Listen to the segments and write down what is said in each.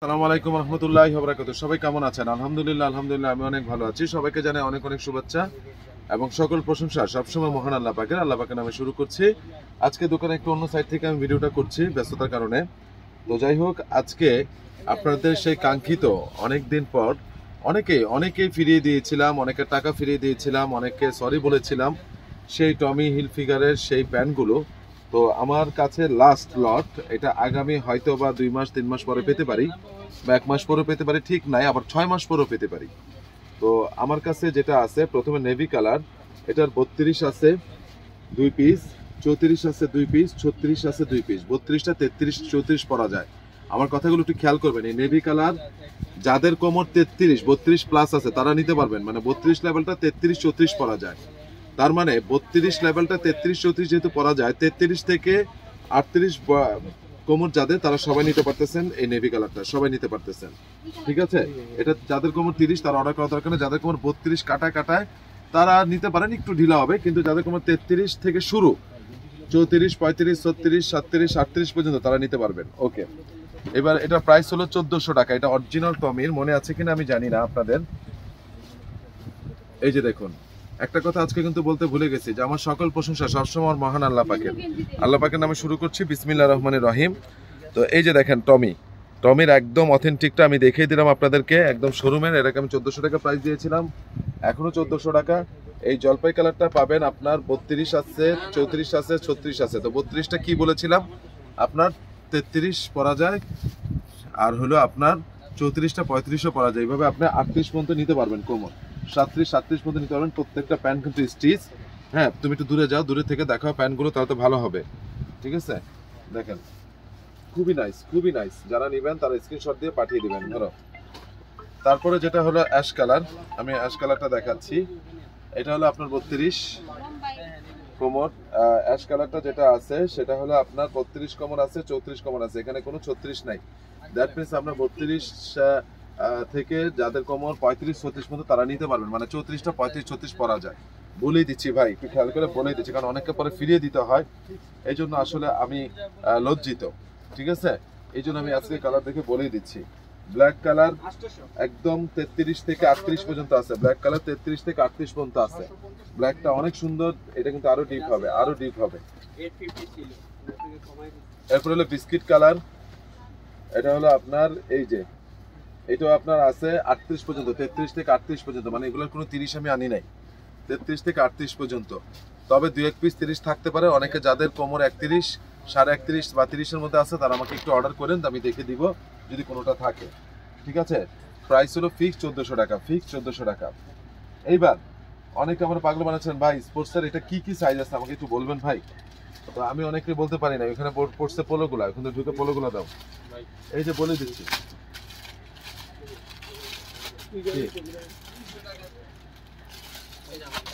আসসালামু আলাইকুম রহমতুল্লাহি ওয়া বারাকাতুহু। সবাই কেমন আছেন? আলহামদুলিল্লাহ আমি অনেক ভালো আছি। সবাইকে জানাই অনেক অনেক শুভেচ্ছা এবং সকল প্রশংসা সবসময় মহান আল্লাহ পাকের নামে শুরু করছি। আজকে দোকানে একটু অন্য সাইড থেকে আমি ভিডিওটা করছি ব্যস্ততার কারণে। তো যাই হোক, আজকে আপনাদের সেই কাঙ্ক্ষিত অনেক দিন পর অনেকেই ফিরিয়ে দিয়েছিলাম, অনেকের টাকা ফিরিয়ে দিয়েছিলাম, অনেককে সরি বলেছিলাম, সেই টমি হিলফিগারের সেই প্যান্টগুলো তো আমার কাছে লাস্ট লট। এটা আগামী হয়তো বা 2 মাস 3 মাস পরে পেতে পারি, বা 1 মাস পরে পেতে পারি, ঠিক নাই, আবার 6 মাস পরেও পেতে পারি। তো আমার কাছে যেটা আছে, প্রথমে নেভি কালার, এটার 32 আছে 2 পিস, 34 আছে 2 পিস, 36 আছে 2 পিস, 32টা 33 34 পরা যায়। আমার কথাগুলো একটু খেয়াল করবেন। এই নেভি কালার যাদের কোমর 33 32 প্লাস আছে তারা নিতে পারবেন, মানে 32 লেভেলটা 33 34 পরা যায়। তার মানে 32 লেভেলটা 33 34 যেহেতু পরা যায়, 33 থেকে 38 কোমর যাদের, তারা সবাই নিতে পারতেছেন। এই নেভি কালারটা সবাই নিতে পারতেছেন, ঠিক আছে। এটা যাদের কোমর 30 তারা অর্ডার করা দরকার নেই। যাদের কোমর 32 কাটায় তারা নিতে পারেন, একটু ঢিলা হবে। কিন্তু যাদের কোমর 33 থেকে শুরু 34 35 36 37 38 পর্যন্ত তারা নিতে পারবেন। ওকে, এবার এটা প্রাইস হলো 1400 টাকা। এটা অরিজিনাল টমির, মনে আছে কিনা আমি জানি না আপনাদের। এই যে দেখুন, একটা কথা আজকে কিন্তু বলতে ভুলে গেছি, যে আমার সকল প্রশংসা সবসময় আমার মহান আল্লাহ পাকের নামে শুরু করছি। বিসমিল্লাহির রহমানির রহিম। তো এই যে দেখেন টমির একদম অথেন্টিকটা আমি দেখিয়ে দিলাম আপনাদেরকে, একদম শোরুমের। এটাকে আমি 1400 টাকা প্রাইস দিয়েছিলাম, এখনো 1400 টাকা। এই জলপাই কালারটা পাবেন আপনার 32 আছে 34 আছে 36 আছে। তো 32টা কি বলেছিলাম আপনার 33 পরা যায়, আর হলো আপনার 34টা 35ও পরা যায়। এইভাবে আপনি 38 পর্যন্ত নিতে পারবেন কোমর, 37 পর্যন্ত নিতে পারবেন। প্রত্যেকটা প্যান্ট কিন্তু স্টিচ। হ্যাঁ, তুমি একটু দূরে যাও, দূরে থেকে দেখাও প্যান্টগুলো, তাহলে তো ভালো হবে। ঠিক আছে, দেখেন খুবই নাইস। যারা নেবেন তারা স্ক্রিনশট দিয়ে পাঠিয়ে দিবেন। ধরো, তারপরে যেটা হলো অ্যাশ কালার, আমি অ্যাশ কালারটা দেখাচ্ছি। এটা হলো আপনার 32 কোমর। অ্যাশ কালারটা যেটা আছে সেটা হলো আপনার 32 কোমর আছে, 34 কোমর আছে, এখানে কোনো 36 নাই। দ্যাট মিনস আপনার 32 থেকে যাদের কোমর 35 36 পর্যন্ত তারা নিতে পারবেন, মানে 34টা 35 36 পরা যায়। বলেই দিচ্ছি ভাই, একটু খেয়াল করে বলেই দিচ্ছি, কারণ অনেককে পরে ফিরিয়ে দিতে হয়, এই জন্য আসলে আমি লজ্জিত। ঠিক আছে, এই জন্য আমি আজকে কালার দেখে বলেই দিচ্ছি। ব্ল্যাক কালার একদম 33 থেকে 38 পর্যন্ত আছে। ব্ল্যাক কালার 33 থেকে 38 পর্যন্ত আছে। ব্ল্যাকটা অনেক সুন্দর, এটা কিন্তু আরো ডিপ হবে। এরপর হলো বিস্কিট কালার, এটা হলো আপনার এই যে, এটা আপনার আছে 38 পর্যন্ত, 33 থেকে 38 পর্যন্ত, মানে এগুলোর কোনো 30 আমি আনি নাই, 33 থেকে 38 পর্যন্ত। তবে 2-1 পিস 30 থাকতে পারে। অনেকে যাদের কোমর 31 31.5 বা 30-এর মধ্যে আছে তারা আমাকে একটু অর্ডার করেন, আমি দেখে দিব যদি কোনোটা থাকে। ঠিক আছে, প্রাইস হলো ফিক্স 1400 টাকা, ফিক্স 1400 টাকা। এইবার অনেকে আমার পাগল বানাচ্ছেন, ভাই স্পোর্টসের এটা কি সাইজ আছে আমাকে একটু বলবেন ভাই। তো আমি অনেকে বলতে পারি না, ওখানে পড়ছে পোলোগুলা, ওখানে ঢুকে পোলোগুলা দাও। এই যে বলে দিচ্ছি,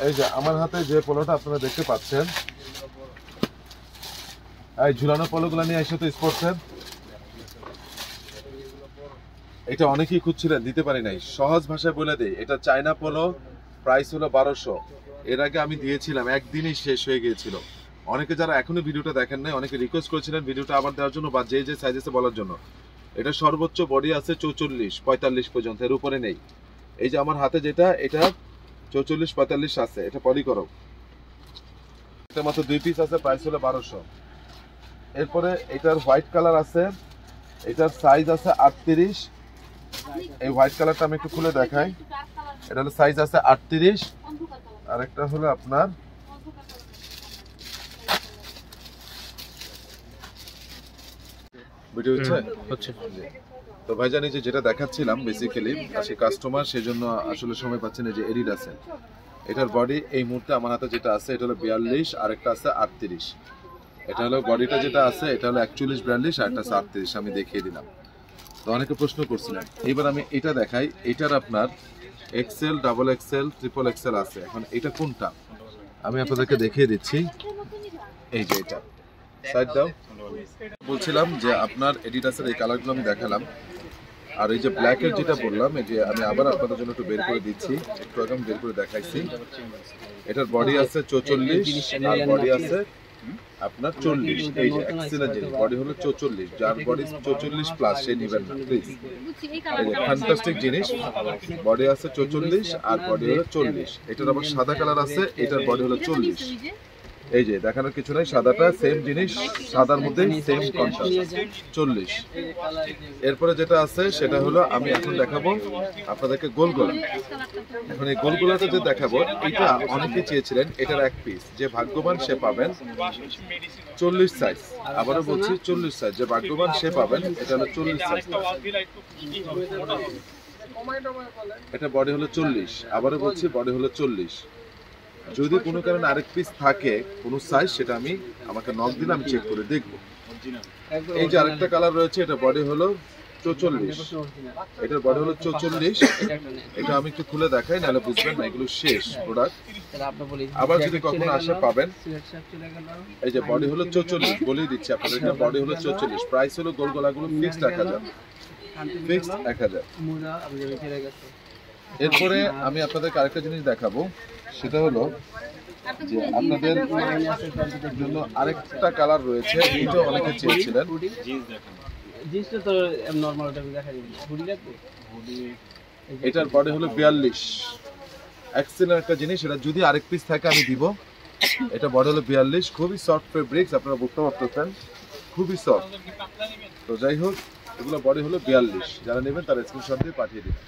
এই যে আমার হাতে যে পোলোটা আপনারা দেখতে পাচ্ছেন, এই ঝুলানো পোলোগুলা নিয়ে এসে তো স্পোর্টসের, এটা অনেকেই খুঁজছিলেন, দিতে পারি নাই। সহজ ভাষায় বলে দেই, এটা চায়না পোলো, প্রাইস হলো 1200। এর আগে আমি দিয়েছিলাম, একদিনই শেষ হয়ে গিয়েছিল। অনেকে যারা এখনো ভিডিওটা দেখেন নাই, অনেকে রিকোয়েস্ট করেছিলেন ভিডিওটা আবার দেওয়ার জন্য, বা যে সাইজেসে বলার জন্য। এটা সর্বোচ্চ বডি আছে 44 45 পর্যন্ত, এর উপরে নেই। এই যে আমার হাতে যেটা, এটা 44 45 আছে, এটা পলি করো। এটা মাত্র 2 পিস আছে, প্রাইস হলো 1200। এরপরে এটার হোয়াইট কালার আছে, এটার সাইজ আছে 38। এই হোয়াইট কালারটা আমি একটু খুলে দেখাই। এটা হলো সাইজ আছে 38, আর একটা হলো আপনার ভিডিও হচ্ছে। তো ভাইজান, এই যে যেটা দেখাচ্ছিলাম বেসিক্যালি সে কাস্টমার, সেজন্য আসলে সময় পাচ্ছেন। এই যে এডিডাসের, এটার বডি এই মুহূর্তে আমার হাতে যেটা আছে এটা হলো 42, আর একটা আছে 38। এটা হলো বডিটা যেটা আছে, এটা হলো 41 42, আর একটা আছে 38, আমি দেখিয়ে দিলাম। তো অনেকে প্রশ্ন করছিলেন, এবার আমি এটা দেখাই। এটার আপনার excel, double excel, triple excel আছে। এখন এটা কোনটা আমি আপনাদেরকে দেখিয়ে দিচ্ছি। এই যে এটা, সাইড দাও। বলছিলাম যে আপনার এডিডাসের এই কালারগুলো আমি দেখালাম, আর এই যে ব্ল্যাকের যেটা বললাম, এই যে আমি আবার আপনাদের জন্য একটু বের করে দিচ্ছি, একটু আগে আমি বের করে দেখাইছি। এটার বডি আছে 44, আর বডি আছে আপনার 40। এই যে এক্সেলেন্ট জিনিস, বডি হলো 44, যার বডি 44 প্লাস সে নেবেন না প্লিজ। এই যে ফ্যান্টাস্টিক জিনিস, বডি আছে 44 আর বডি হলো 40। এটার আবার সাদা কালার আছে, এটার বডি হলো 40। এই যে দেখানোর কিছু নাই, সাদাটা সেম জিনিস, সাদার মধ্যে সেম কন্ট্রাস্ট 40। এরপরে যেটা আছে সেটা হলো আমি এখন দেখাবো আপনাদেরকে গোলগোলা। এখন এই গোলগোলাটা যে দেখাবো, এটা অনেকে চেয়েছিলেন, এটার এক পিস, যে ভাগ্যবান সে পাবেন 40 সাইজ। আবারও বলছি 40 সাইজ, যে ভাগ্যবান সে পাবেন, এটা হলো 40 সাইজ। এটা বডি হলো 40, আবারও বলছি বডি হলো 40। যদি কোনো কারণে আরেক পিস থাকে কোনো সাইজ, সেটা আমি আমাকে নক দিলে আমি চেক করে দেখবো। এই যে আরেকটা কালার রয়েছে, এটা বডি হলো 44, এটার বডি হলো 44। এটা আমি একটু খুলে দেখাই, নাহলে বুঝবেন না এগুলো শেষ প্রোডাক্ট। আবার যদি কখনো আসে পাবেন। এই যে বডি হলো 44, বলেই দিচ্ছি আপনাদের, এটা বডি হলো 44। প্রাইস হলো গোলগোলাগুলো ফিক্সড 1000, ফিক্সড 1000। এরপরে আমি আপনাদেরকে আরেকটা জিনিস দেখাবো, সেটা হলো যে আপনাদের জন্য আরেকটা কালার রয়েছে, এটা অনেকে চেয়েছিলেন। এটার বডি হলো 42, এক্সেলেন্ট একটা জিনিস। এটা যদি আরেক পিস থাকে আমি দিব। এটা বডি হলো 42, খুবই সফট ফেব্রিক্স, আপনারা বুঝতে পারতেছেন, খুবই সফট। তো যাই হোক, এগুলো বডি হলো 42, যারা নেবেন তারা স্ক্রিনশট দিয়ে পাঠিয়ে দিবেন।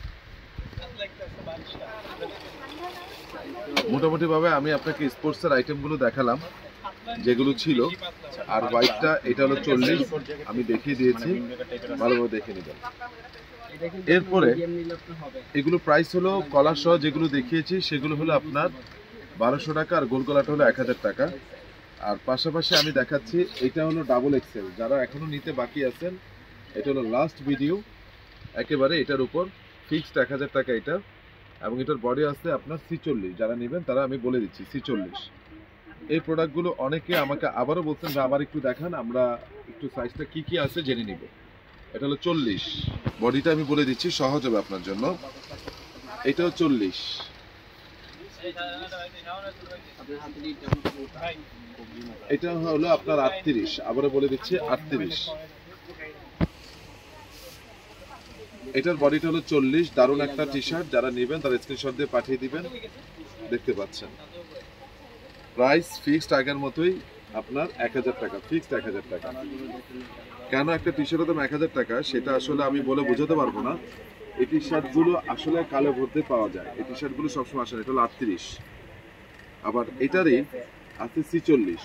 মোটামুটি ভাবে আমি আপনাকে স্পোর্টসের আইটেমগুলো দেখালাম যেগুলো ছিল। আর হোয়াইটটা এটা হলো 40, আমি দেখিয়ে দিয়েছি, ভালোভাবে দেখে নেবেন। এরপরে এগুলো প্রাইস হলো কলার সহ যেগুলো দেখিয়েছি সেগুলো হলো আপনার 1200 টাকা, আর গোলগোলাটা হলো 1000 টাকা। আর পাশাপাশি আমি দেখাচ্ছি, এটা হলো ডাবল এক্সেল, যারা এখনো নিতে বাকি আছেন, এটা হলো লাস্ট ভিডিও একেবারে। এটার উপর ফিক্সড 1000 টাকা এটা, এবং এটার বডি আছে আপনার 46, যারা নেবেন তারা আমি বলে দিচ্ছি 46। এই প্রোডাক্টগুলো অনেকে আমাকে আবারও বলছেন যে আবার একটু দেখান, আমরা একটু সাইজটা কি কি আছে জেনে নিব। এটা হলো 40, বডিটা আমি বলে দিচ্ছি সহজ হবে আপনার জন্য। এটাও 40, এটা হলো আপনার 38, আবারও বলে দিচ্ছি 38। এটার বডিটা হলো 40, দারুণ একটা টি শার্ট, যারা নেবেন তারা স্ক্রিনশট দিয়ে পাঠিয়ে দিবেন। দেখতে পাচ্ছেন প্রাইস ফিক্সড আগের মতোই আপনার 1000 টাকা, ফিক্সড 1000 টাকা। কেন একটা টি শার্টের দাম 1000 টাকা সেটা আসলে আমি বলে বোঝাতে পারবো না। এই টি শার্টগুলো আসলে কালো ভরতে পাওয়া যায়, এই টি শার্টগুলো সবসময় আসে না। এটা হলো 38, আবার এটারই আছে 46।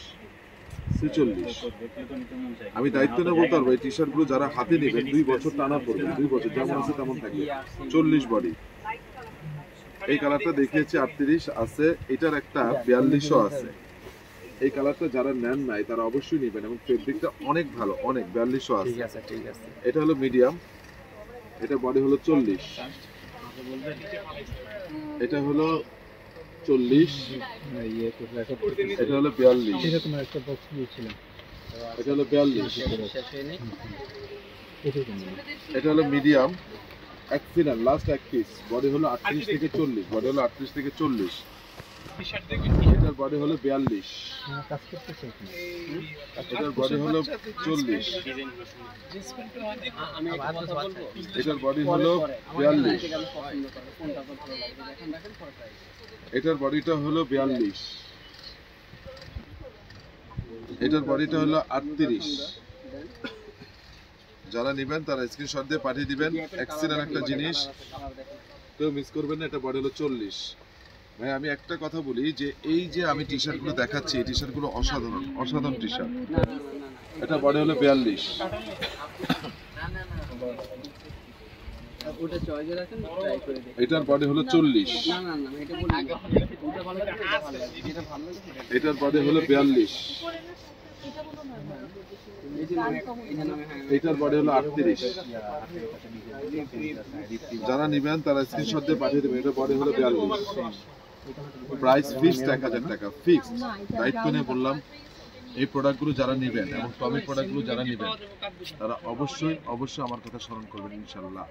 আমি দায়িত্ব নিয়ে বলতে পারবো, এই টি শার্টগুলো যারা হাতে নেবেন 2 বছর টানা পড়বে, 2 বছর যেমন আছে তেমন থাকবে। 40 বডি, এই কালারটা দেখিয়েছি 38 আছে, এটার একটা 42ও আছে। এই কালারটা যারা নেন নাই তারা অবশ্যই নেবেন, এবং ফেব্রিকটা অনেক ভালো, অনেক 42ও আছে। এটা হলো মিডিয়াম, এটা বডি হলো 40, এটা হলো 40, এটা হলো 42, এটা হলো 42, এটা হলো মিডিয়াম এক্সিলেন্ট লাস্ট এক পিস, বডি হলো 38 থেকে 40, বডি হলো 38 থেকে 40। এটার বডি হলো 42, এটার বডি হলো 40, এটার বডি হলো 42, এটার বডিটা হলো 42, এটার বডিটা হলো 38। যারা নেবেন তারা স্ক্রিনশট দিয়ে পাঠিয়ে দিবেন। এক্সিলেন্ট একটা জিনিস, কেউ মিস করবেন না। এটা বডি হলো 40। ভাই আমি একটা কথা বলি, যে এই যে আমি টি শার্টগুলো দেখাচ্ছি, এই টি শার্টগুলো অসাধারণ, অসাধারণ টি শার্ট। এটা বডি হলো 42, এটার বডি হলো 40, এটার বডি হলো 42, এটার বডি হলো 38। যারা নিবেন তারা স্ক্রিনশট দিয়ে পাঠিয়ে দেবেন। এটা বডি হলো 42, প্রাইস ফিক্সড 1000 টাকা, ফিক্সড। দায়িত্ব নিয়ে বললাম, এই প্রোডাক্টগুলো যারা নেবেন এবং টমি প্রোডাক্টগুলো যারা নেবেন তারা অবশ্যই অবশ্যই আমার কথা স্মরণ করবেন ইনশাল্লাহ।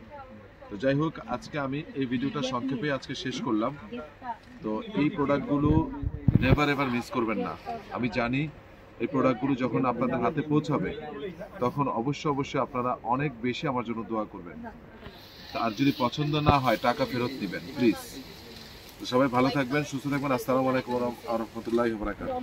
তো যাই হোক, আজকে আমি এই ভিডিওটা সংক্ষেপে আজকে শেষ করলাম। তো এই প্রোডাক্টগুলো নেভার এভার মিস করবেন না। আমি জানি এই প্রোডাক্টগুলো যখন আপনাদের হাতে পৌঁছাবে তখন অবশ্যই আপনারা অনেক বেশি আমার জন্য দোয়া করবেন। আর যদি পছন্দ না হয় টাকা ফেরত দিবেন প্লিজ। সবাই ভালো থাকবেন, সুস্থ থাকবেন। আসসালামু আলাইকুম ওয়া রাহমাতুল্লাহি ওয়া বারাকাতুহু।